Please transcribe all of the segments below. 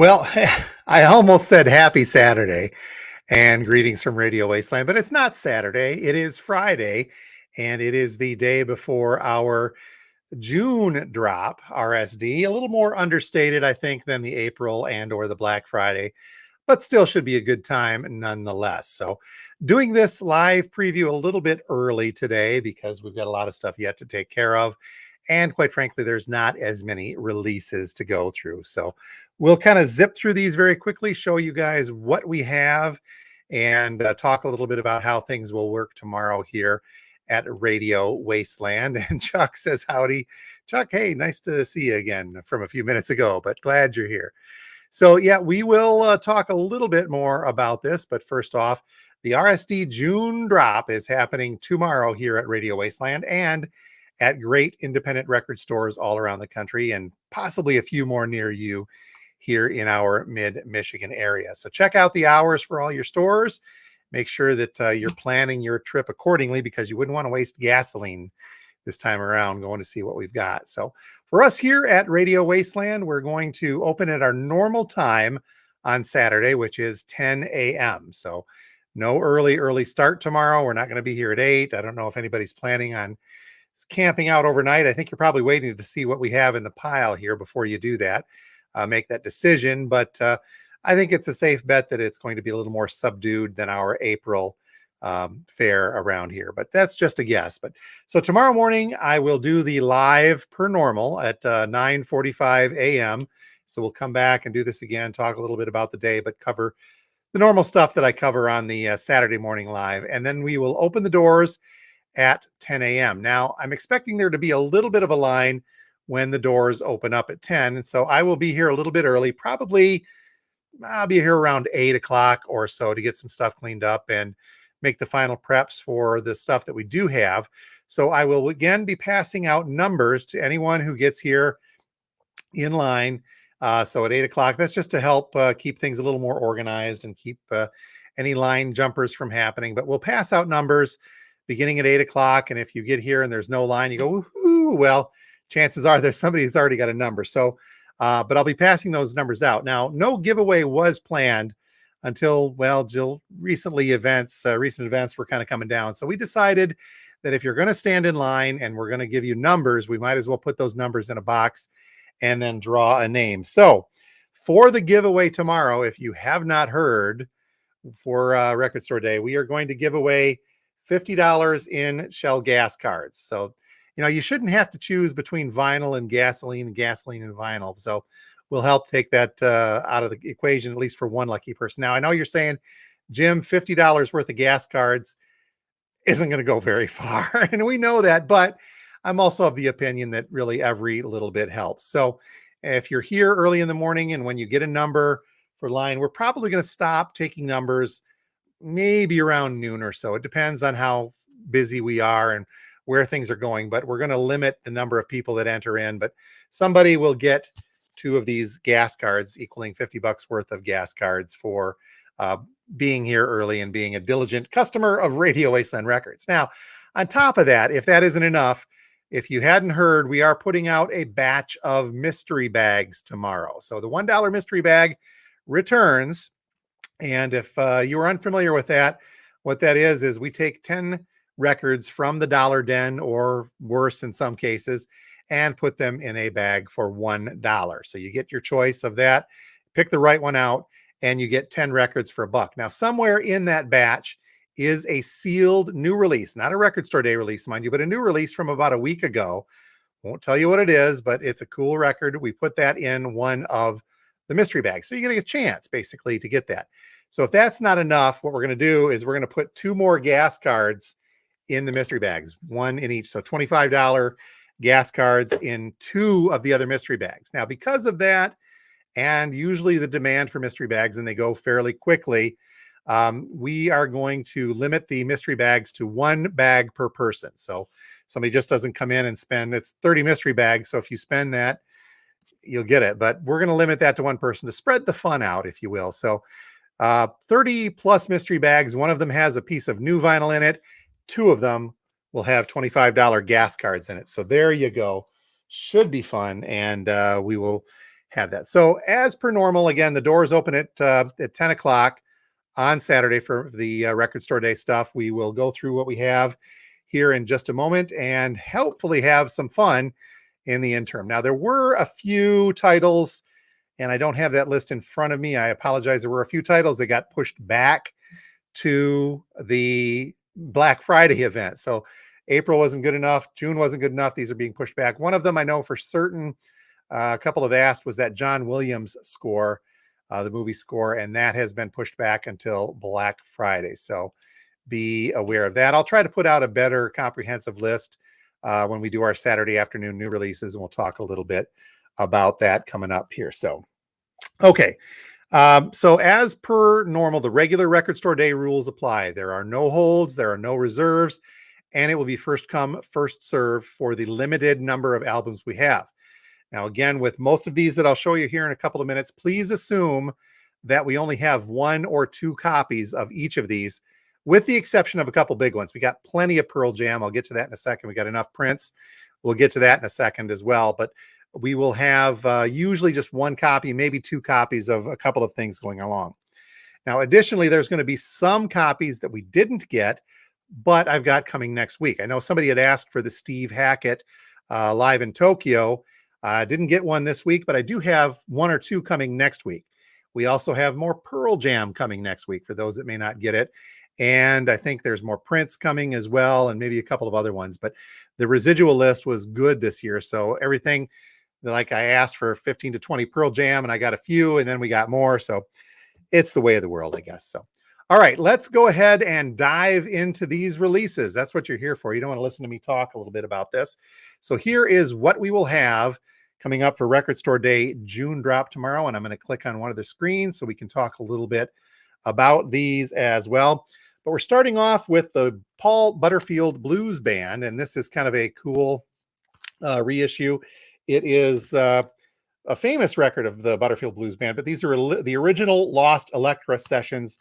Well, I almost said happy Saturday and greetings from Radio Wasteland, but it's not Saturday. It is Friday, and it is the day before our June drop, RSD. A little more understated, I think, than the April and or the Black Friday, but still should be a good time nonetheless. So doing this live preview a little bit early today because we've got a lot of stuff yet to take care of. And quite frankly, there's not as many releases to go through. So we'll kind of zip through these very quickly, show you guys what we have, and talk a little bit about how things will work tomorrow here at Radio Wasteland. And Chuck says, howdy. Chuck, hey, nice to see you again from a few minutes ago, but glad you're here. So yeah, we will talk a little bit more about this, but first off, the RSD June drop is happening tomorrow here at Radio Wasteland and at great independent record stores all around the country and possibly a few more near you here in our mid-Michigan area. So check out the hours for all your stores. Make sure that you're planning your trip accordingly because you wouldn't want to waste gasoline this time around going to see what we've got. So for us here at Radio Wasteland, we're going to open at our normal time on Saturday, which is 10 a.m. So no early start tomorrow. We're not going to be here at 8. I don't know if anybody's planning on camping out overnight. I think you're probably waiting to see what we have in the pile here before you do that, make that decision. But I think it's a safe bet that it's going to be a little more subdued than our April fare around here, but that's just a guess. But so tomorrow morning I will do the live per normal at 9:45 a.m. So we'll come back and do this again, talk a little bit about the day, but cover the normal stuff that I cover on the Saturday morning live. And then we will open the doors at 10 a.m. Now I'm expecting there to be a little bit of a line when the doors open up at 10. And so I will be here a little bit early, probably I'll be here around 8 o'clock or so to get some stuff cleaned up and make the final preps for the stuff that we do have. So I will again be passing out numbers to anyone who gets here in line. So at 8 o'clock, that's just to help keep things a little more organized and keep any line jumpers from happening. But we'll pass out numbers beginning at 8 o'clock. And if you get here and there's no line, you go, woohoo, well, chances are there's somebody who's already got a number. So, but I'll be passing those numbers out. Now, no giveaway was planned until, well, Jill, recent events were kind of coming down. So we decided that if you're going to stand in line and we're going to give you numbers, we might as well put those numbers in a box and then draw a name. So for the giveaway tomorrow, if you have not heard, for Record Store Day, we are going to give away $50 in Shell gas cards. So, you know, you shouldn't have to choose between vinyl and gasoline and vinyl. So we'll help take that out of the equation, at least for one lucky person. Now, I know you're saying, Jim, $50 worth of gas cards isn't going to go very far. And we know that, but I'm also of the opinion that really every little bit helps. So if you're here early in the morning and when you get a number for line, we're probably going to stop taking numbers maybe around noon or so. It depends on how busy we are and where things are going, but we're going to limit the number of people that enter in. But somebody will get 2 of these gas cards equaling $50 worth of gas cards for being here early and being a diligent customer of Radio Wasteland Records. Now, on top of that, if that isn't enough, if you hadn't heard, we are putting out a batch of mystery bags tomorrow. So the $1 mystery bag returns. And if you are unfamiliar with that, what that is we take 10 records from the Dollar Den, or worse in some cases, and put them in a bag for $1. So you get your choice of that, pick the right one out, and you get 10 records for $1. Now, somewhere in that batch is a sealed new release, not a Record Store Day release, mind you, but a new release from about a week ago. Won't tell you what it is, but it's a cool record. We put that in one of the mystery bags. So you get a chance basically to get that. So if that's not enough, what we're going to do is we're going to put 2 more gas cards in the mystery bags, 1 in each. So $25 gas cards in 2 of the other mystery bags. Now, because of that, and usually the demand for mystery bags, and they go fairly quickly, we are going to limit the mystery bags to 1 bag per person. So somebody just doesn't come in and spend, it's 30 mystery bags. So if you spend that, you'll get it. But we're going to limit that to 1 person to spread the fun out, if you will. So 30 plus mystery bags. 1 of them has a piece of new vinyl in it. 2 of them will have $25 gas cards in it. So there you go. Should be fun. And we will have that. So as per normal, again, the doors open at 10 o'clock on Saturday for the Record Store Day stuff. We will go through what we have here in just a moment and hopefully have some fun in the interim. Now, there were a few titles, and I don't have that list in front of me. I apologize. There were a few titles that got pushed back to the Black Friday event. So April wasn't good enough. June wasn't good enough. These are being pushed back. One of them I know for certain, a couple have asked, was that John Williams score, the movie score, and that has been pushed back until Black Friday. So be aware of that. I'll try to put out a better comprehensive list when we do our Saturday afternoon new releases, and we'll talk a little bit about that coming up here. So, okay. So as per normal, the regular Record Store Day rules apply. There are no holds, there are no reserves, and it will be first come, first serve for the limited number of albums we have. Now, again, with most of these that I'll show you here in a couple of minutes, please assume that we only have 1 or 2 copies of each of these, with the exception of a couple big ones. We got plenty of Pearl Jam. I'll get to that in a second. We got enough Prince. We'll get to that in a second as well. But we will have usually just 1 copy, maybe 2 copies of a couple of things going along. Now, additionally, there's going to be some copies that we didn't get, but I've got coming next week. I know somebody had asked for the Steve Hackett Live in Tokyo. I didn't get one this week, but I do have 1 or 2 coming next week. We also have more Pearl Jam coming next week for those that may not get it. And I think there's more Prince coming as well, and maybe a couple of other ones. But the residual list was good this year. So everything, like I asked for 15 to 20 Pearl Jam, and I got a few, and then we got more. So it's the way of the world, I guess. So, all right, let's go ahead and dive into these releases. That's what you're here for. You don't want to listen to me talk a little bit about this. So here is what we will have coming up for Record Store Day June drop tomorrow. And I'm going to click on one of the screens so we can talk a little bit about these as well. But we're starting off with the Paul Butterfield Blues Band. And this is kind of a cool reissue. It is a famous record of the Butterfield Blues Band, but these are the original Lost Electra Sessions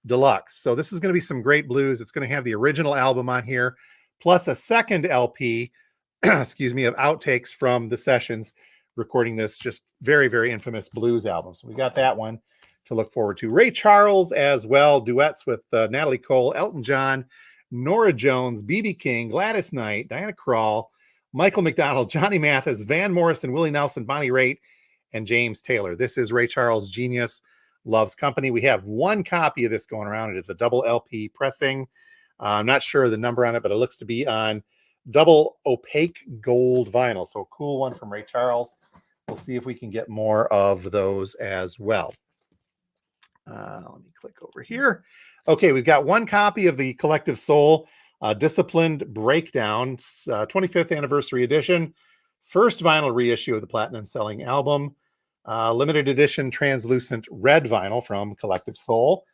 Deluxe. So this is going to be some great blues. It's going to have the original album on here, plus a second LP, excuse me, of outtakes from the sessions recording this just very, very infamous blues album. So we got that one to look forward to. Ray Charles as well, duets with Natalie Cole, Elton John, Norah Jones, B.B. King, Gladys Knight, Diana Krall, Michael McDonald, Johnny Mathis, Van Morrison, Willie Nelson, Bonnie Raitt, and James Taylor. This is Ray Charles' Genius Loves Company. We have 1 copy of this going around. It is a double LP pressing. I'm not sure the number on it, but it looks to be on double opaque gold vinyl. So a cool one from Ray Charles. We'll see if we can get more of those as well. Let me click over here. Okay, we've got 1 copy of the Collective Soul Disciplined Breakdown 25th Anniversary Edition. First vinyl reissue of the platinum selling album. Limited edition translucent red vinyl from Collective Soul.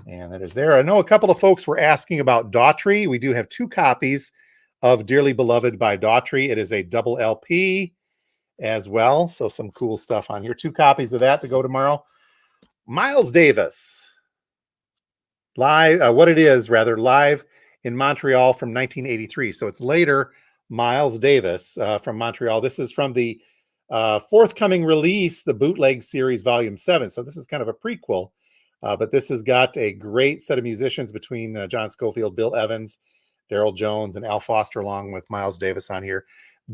And that is there. I know a couple of folks were asking about Daughtry. We do have 2 copies of Dearly Beloved by Daughtry. It is a double LP as well. So some cool stuff on here. 2 copies of that to go tomorrow. Miles Davis. Live in Montreal from 1983. So it's later Miles Davis from Montreal. This is from the forthcoming release, the Bootleg Series Volume 7. So this is kind of a prequel, but this has got a great set of musicians between John Scofield, Bill Evans, Daryl Jones, and Al Foster, along with Miles Davis on here.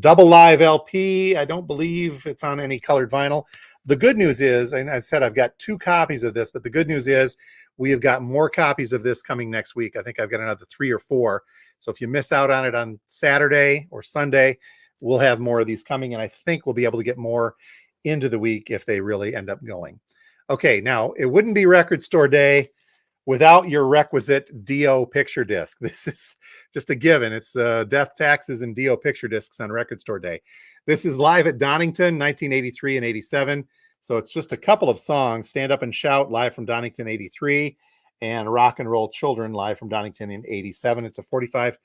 Double live LP. I don't believe it's on any colored vinyl. The good news is, and I said I've got 2 copies of this, but the good news is we have got more copies of this coming next week. I think I've got another 3 or 4. So if you miss out on it on Saturday or Sunday, we'll have more of these coming, and I think we'll be able to get more into the week if they really end up going. Okay, now it wouldn't be Record Store Day without your requisite Dio picture disc. This is just a given. It's Death, Taxes, and Dio picture discs on Record Store Day. This is Live at Donington, 1983 and 87. So it's just a couple of songs, Stand Up and Shout, live from Donington, 83, and Rock and Roll Children, live from Donington in 87. It's a 45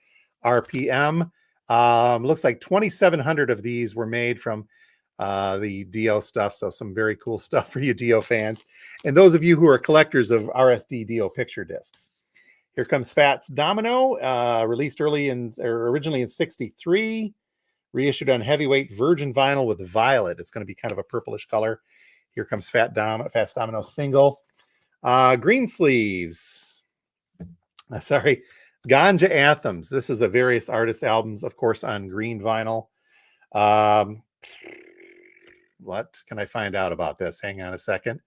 RPM. Looks like 2,700 of these were made from the Dio stuff. So some very cool stuff for you Dio fans. And those of you who are collectors of RSD Dio picture discs. Here comes Fats Domino, released originally in 63. reissued on heavyweight virgin vinyl with violet. It's going to be kind of a purplish color. Here comes Fast Domino single. Green sleeves. Sorry. Ganja Anthems. This is a various artists' albums, of course, on green vinyl. What can I find out about this? Hang on a second.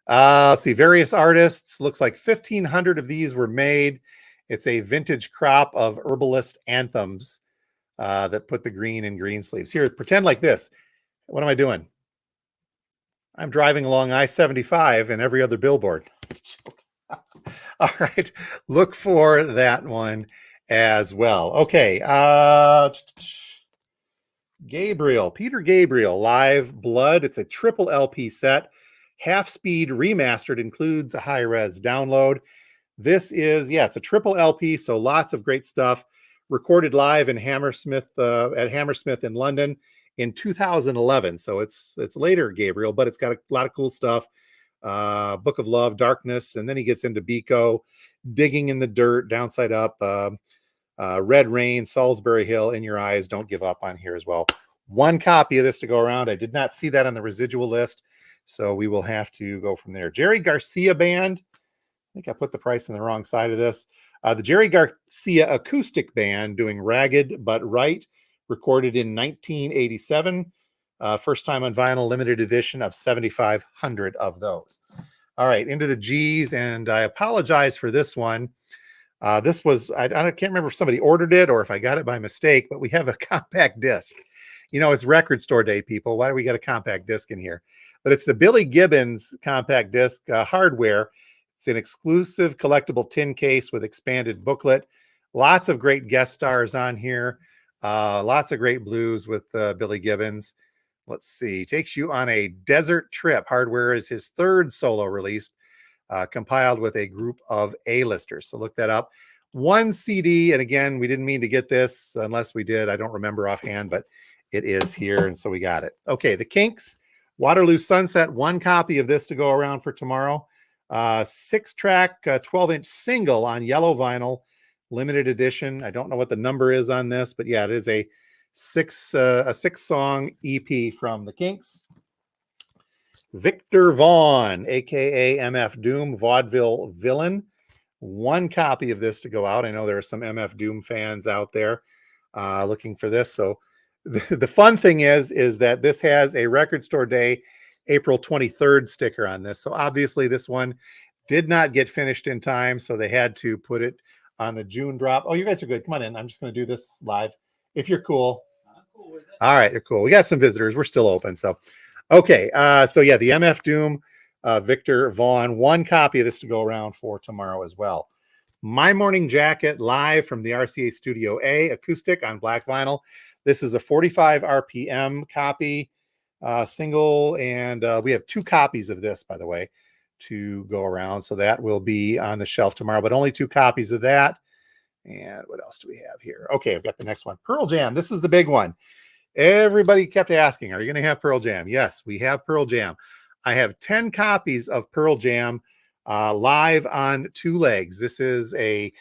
Let's see. Various artists. Looks like 1,500 of these were made. It's a vintage crop of herbalist anthems that put the green in green sleeves. Here, pretend like this. What am I doing? I'm driving along I-75 and every other billboard. All right. Look for that one as well. Okay. Peter Gabriel, Live Blood. It's a triple LP set. Half speed remastered, includes a high-res download. This is, it's a triple LP, so lots of great stuff. Recorded live in Hammersmith at Hammersmith in London in 2011. So it's later, Gabriel, but it's got a lot of cool stuff. Book of Love, Darkness, and then he gets into Biko, Digging in the Dirt, Downside Up, Red Rain, Salisbury Hill, In Your Eyes, Don't Give Up on here as well. One copy of this to go around. I did not see that on the residual list, so we will have to go from there. Jerry Garcia Band. I think I put the price on the wrong side of this. The Jerry Garcia Acoustic Band doing Ragged But Right, recorded in 1987. First time on vinyl, limited edition of 7,500 of those. All right, into the G's, and I apologize for this one. This was, I can't remember if somebody ordered it or if I got it by mistake, but we have a compact disc. You know, it's record store day, people. Why do we got a compact disc in here? But it's the Billy Gibbons compact disc hardware. It's an exclusive collectible tin case with expanded booklet. Lots of great guest stars on here. Lots of great blues with Billy Gibbons. Let's see. Takes you on a desert trip. Hardware is his third solo release, compiled with a group of A-listers. So look that up. One CD, and again, we didn't mean to get this unless we did. I don't remember offhand, but it is here, and so we got it. Okay, the Kinks, Waterloo Sunset. One copy of this to go around for tomorrow. 6-track, 12-inch single on yellow vinyl, limited edition. I don't know what the number is on this, but yeah, it is a six-song EP from the Kinks. Victor Vaughn, aka MF Doom, Vaudeville Villain. One copy of this to go out. I know there are some MF Doom fans out there looking for this. So the fun thing is that this has a Record Store Day April 23rd sticker on this. So obviously this one did not get finished in time, so they had to put it on the June drop. Oh, you guys are good. Come on in. I'm just going to do this live. If you're cool. I'm cool with it. All right, you're cool. We got some visitors. We're still open. So, okay. So yeah, the MF Doom, Victor Vaughn, one copy of this to go around for tomorrow as well. My Morning Jacket, live from the RCA Studio A, acoustic on black vinyl. This is a 45 RPM copy. Single, and we have two copies of this, by the way, to go around. So that will be on the shelf tomorrow, but only two copies of that. And what else do we have here? Okay, I've got the next one. Pearl Jam. This is the big one. Everybody kept asking, are you going to have Pearl Jam? Yes, we have Pearl Jam. I have 10 copies of Pearl Jam live on 2 legs. This is a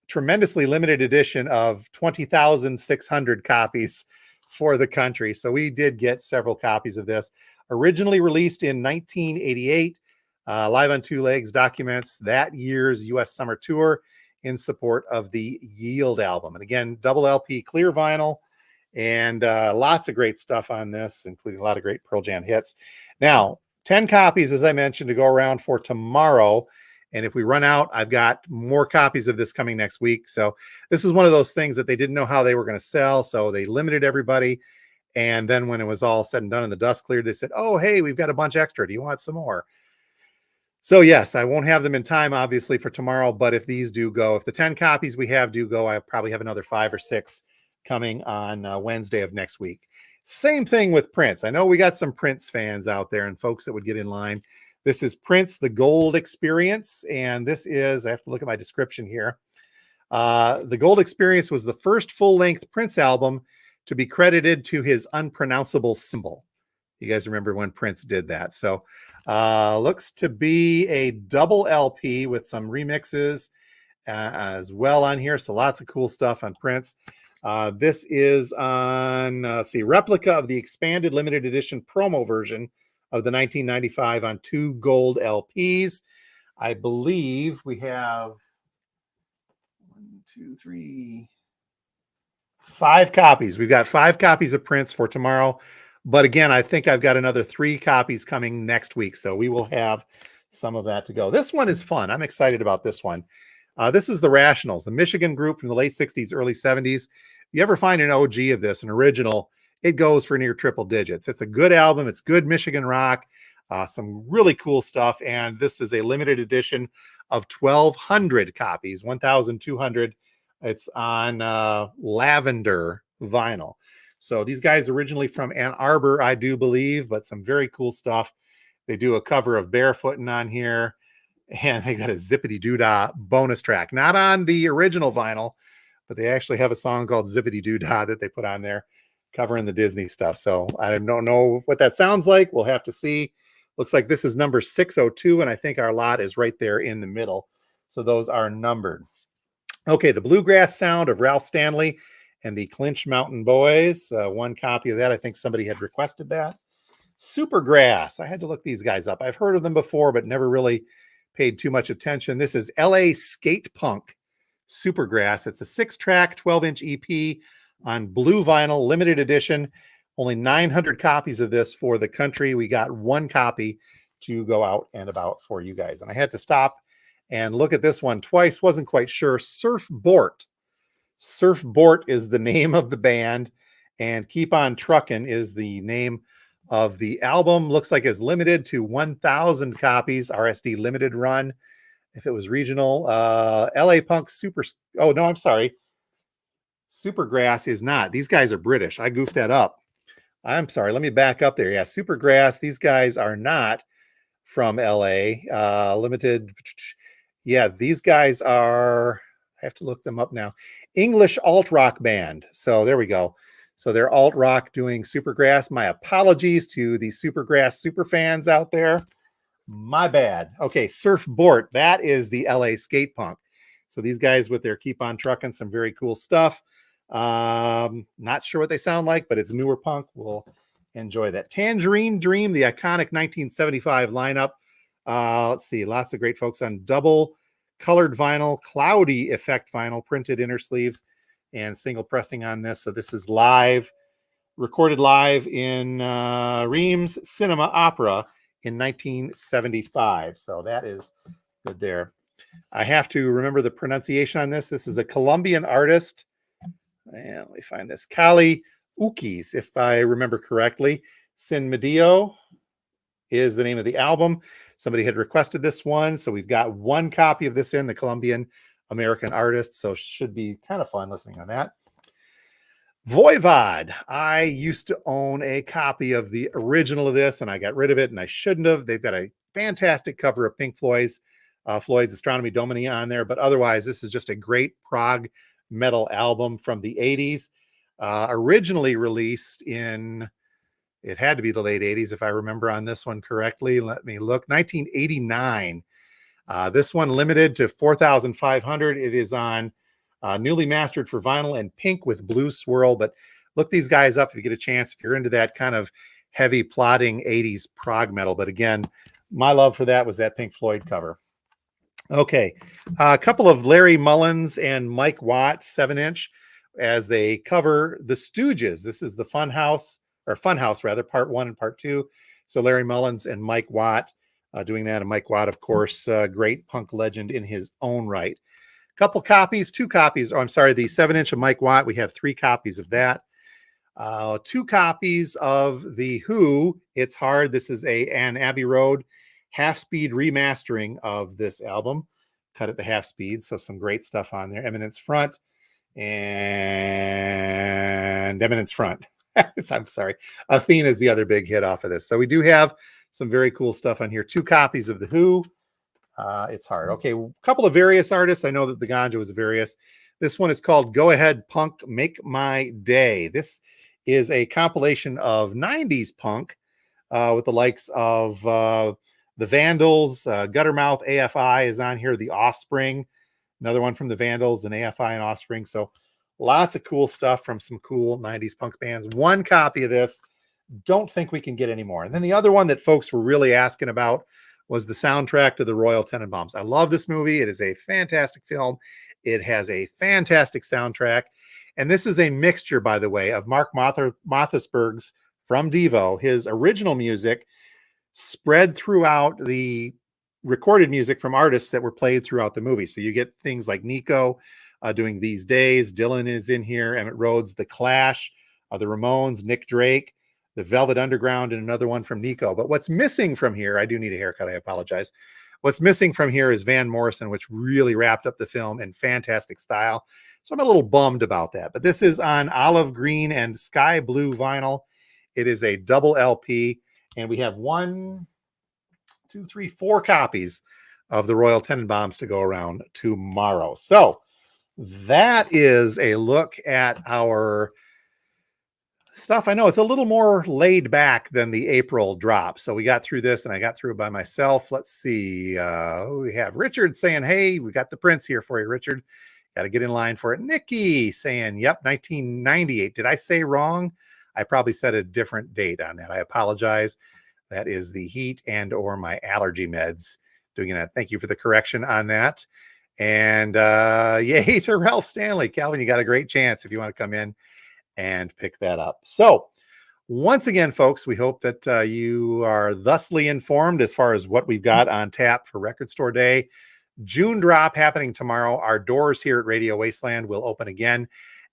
tremendously limited edition of 20,600 copies for the country. So we did get several copies of this. Originally released in 1988, live on 2 legs, documents that year's U.S. summer tour in support of the Yield album. And again, double LP clear vinyl, and lots of great stuff on this, including a lot of great Pearl Jam hits. Now, 10 copies, as I mentioned, to go around for tomorrow. And if we run out, I've got more copies of this coming next week. So this is one of those things that they didn't know how they were going to sell. So they limited everybody. And then when it was all said and done and the dust cleared, they said, oh, hey, we've got a bunch extra. Do you want some more? So yes, I won't have them in time, obviously, for tomorrow. But if these do go, if the 10 copies we have do go, I probably have another 5 or 6 coming on Wednesday of next week. Same thing with Prince. I know we got some Prince fans out there and folks that would get in line. This is Prince, The Gold Experience, and this is, I have to look at my description here. The Gold Experience was the first full-length Prince album to be credited to his unpronounceable symbol. You guys remember when Prince did that. So looks to be a double LP with some remixes as well on here. So lots of cool stuff on Prince. This is on, replica of the expanded limited edition promo version of the 1995 on 2 gold LPs. I believe we have 5 copies. We've got 5 copies of prints for tomorrow. But again, I think I've got another 3 copies coming next week. So we will have some of that to go. This one is fun. I'm excited about this one. This is the Rationals, the Michigan group from the late 60s, early 70s. You ever find an OG of this, an original, it goes for near triple digits. It's a good album. It's good Michigan rock, some really cool stuff. And this is a limited edition of 1,200 copies, 1,200. It's on lavender vinyl. So these guys originally from Ann Arbor, I do believe, but some very cool stuff. They do a cover of Barefootin' on here, and they got a Zippity Doodah bonus track, not on the original vinyl, but they actually have a song called Zippity Doodah that they put on there covering the Disney stuff. So I don't know what that sounds like. We'll have to see. Looks like this is number 602, and I think our lot is right there in the middle. So those are numbered. Okay, the Bluegrass Sound of Ralph Stanley and the Clinch Mountain Boys. 1 copy of that. I think somebody had requested that. Supergrass. I had to look these guys up. I've heard of them before, but never really paid too much attention. This is LA Skate Punk Supergrass. It's a 6-track, 12-inch EP on blue vinyl, limited edition. Only 900 copies of this for the country. We got 1 copy to go out and about for you guys. And I had to stop and look at this one twice. Wasn't quite sure. Surf Bort. Surf Bort is the name of the band, and Keep On Truckin' is the name of the album. Looks like it's limited to 1,000 copies, RSD limited run. If it was regional, LA Punk Super. Oh, no, I'm sorry. Supergrass is not. These guys are British. I goofed that up. I'm sorry. Let me back up there. Yeah, Supergrass. These guys are not from LA. Limited. Yeah, these guys are. I have to look them up now. English alt rock band. So there we go. So they're alt rock doing Supergrass. My apologies to the Supergrass super fans out there. My bad. Okay, Surf Bort. That is the LA skate punk. So these guys with their Keep On Truckin', some very cool stuff. Not sure what they sound like, but it's newer punk. We'll enjoy that. Tangerine Dream, the iconic 1975 lineup. Let's see, lots of great folks on double colored vinyl, cloudy effect vinyl, printed inner sleeves, and single pressing on this. So this is live, recorded live in Reims Cinema Opera in 1975. So that is good there. I have to remember the pronunciation on this. This is a Colombian artist. And let me find this. Kali Ukis, if I remember correctly. Sin Medio is the name of the album. Somebody had requested this one, so we've got 1 copy of this in, the Colombian American artist, so should be kind of fun listening on that. Voivod. I used to own a copy of the original of this, and I got rid of it, and I shouldn't have. They've got a fantastic cover of Pink Floyd's Astronomy Domini on there, but otherwise, this is just a great prog metal album from the 80s, originally released in, it had to be the late 80s if I remember on this one correctly. Let me look. 1989. This one limited to 4,500. It is on newly mastered for vinyl and pink with blue swirl. But look these guys up if you get a chance, if you're into that kind of heavy plodding 80s prog metal. But again, my love for that was that Pink Floyd cover. Okay, a couple of Larry Mullins and Mike Watt 7-inch as they cover the Stooges. This is the Funhouse rather, part 1 and part 2. So Larry Mullins and Mike Watt doing that. And Mike Watt, of course, great punk legend in his own right. Couple copies, 2 copies. Oh, I'm sorry, the 7-inch of Mike Watt. We have 3 copies of that. 2 copies of the Who, It's Hard. This is an Abbey Road half-speed remastering of this album, cut at the half speed. So some great stuff on there. Eminence Front and Eminence Front. I'm sorry. Athena is the other big hit off of this. So we do have some very cool stuff on here. 2 copies of the Who. It's Hard. Okay, a couple of various artists. I know that the Ganja was various. This one is called Go Ahead Punk, Make My Day. This is a compilation of 90s punk with the likes of the Vandals, Guttermouth, AFI is on here, The Offspring, another one from the Vandals, and AFI and Offspring. So Lots of cool stuff from some cool 90s punk bands. One copy of this. Don't think we can get any more. And then the other one that folks were really asking about was the soundtrack to the Royal Tenenbaums. I love this movie. It is a fantastic film. It has a fantastic soundtrack. And this is a mixture, by the way, of Mark Mothersbaug's from Devo, his original music spread throughout the recorded music from artists that were played throughout the movie. So you get things like Nico doing These Days. Dylan is in here. Emmett Rhodes, The Clash, the Ramones, Nick Drake, the Velvet Underground, and another one from Nico. But what's missing from here, I do need a haircut, I apologize. What's missing from here is Van Morrison, which really wrapped up the film in fantastic style. So I'm a little bummed about that. But this is on olive green and sky blue vinyl. It is a double LP. And we have 1, 2, 3, 4 copies of the Royal Tenenbaums to go around tomorrow. So that is a look at our stuff. I know it's a little more laid back than the April drop. So we got through this and I got through it by myself. Let's see. We have Richard saying, hey, we got the prints here for you, Richard. Got to get in line for it. Nikki saying, yep, 1998. Did I say wrong? I probably said a different date on that. I apologize. That is the heat and or my allergy meds doing it. Thank you for the correction on that. And yay to Ralph Stanley. Calvin, you got a great chance if you want to come in and pick that up. So once again, folks, we hope that you are thusly informed as far as what we've got on tap for Record Store Day. June drop happening tomorrow. Our doors here at Radio Wasteland will open again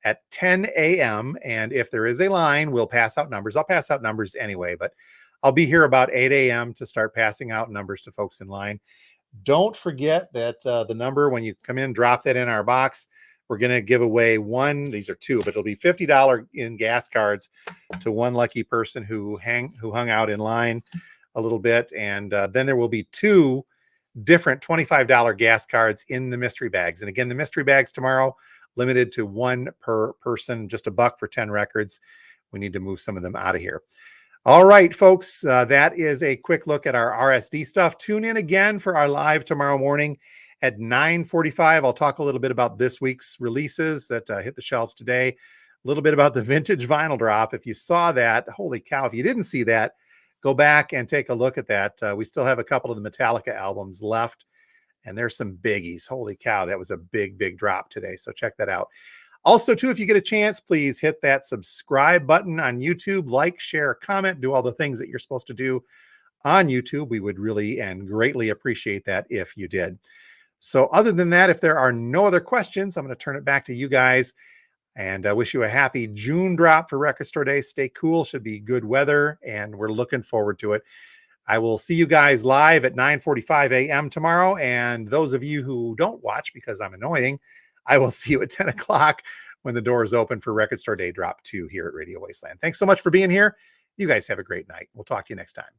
at 10 a.m. And if there is a line, we'll pass out numbers. I'll pass out numbers anyway, but I'll be here about 8 a.m. to start passing out numbers to folks in line. Don't forget that the number, when you come in, drop that in our box. We're going to give away one. These are 2, but it'll be $50 in gas cards to one lucky person who hung out in line a little bit. And then there will be 2 different $25 gas cards in the mystery bags. And again, the mystery bags tomorrow, limited to 1 per person, just $1 for 10 records. We need to move some of them out of here. All right, folks, that is a quick look at our RSD stuff. Tune in again for our live tomorrow morning at 9:45. I'll talk a little bit about this week's releases that hit the shelves today, a little bit about the vintage vinyl drop. If you saw that, holy cow, if you didn't see that, go back and take a look at that. We still have a couple of the Metallica albums left, and there's some biggies. Holy cow, that was a big, big drop today. So check that out. Also, too, if you get a chance, please hit that subscribe button on YouTube, like, share, comment, do all the things that you're supposed to do on YouTube. We would really and greatly appreciate that if you did. So other than that, if there are no other questions, I'm going to turn it back to you guys, and I wish you a happy June drop for Record Store Day. Stay cool. Should be good weather, and we're looking forward to it. I will see you guys live at 9:45 a.m. tomorrow. And those of you who don't watch because I'm annoying, I will see you at 10 o'clock when the doors open for Record Store Day Drop 2 here at Radio Wasteland. Thanks so much for being here. You guys have a great night. We'll talk to you next time.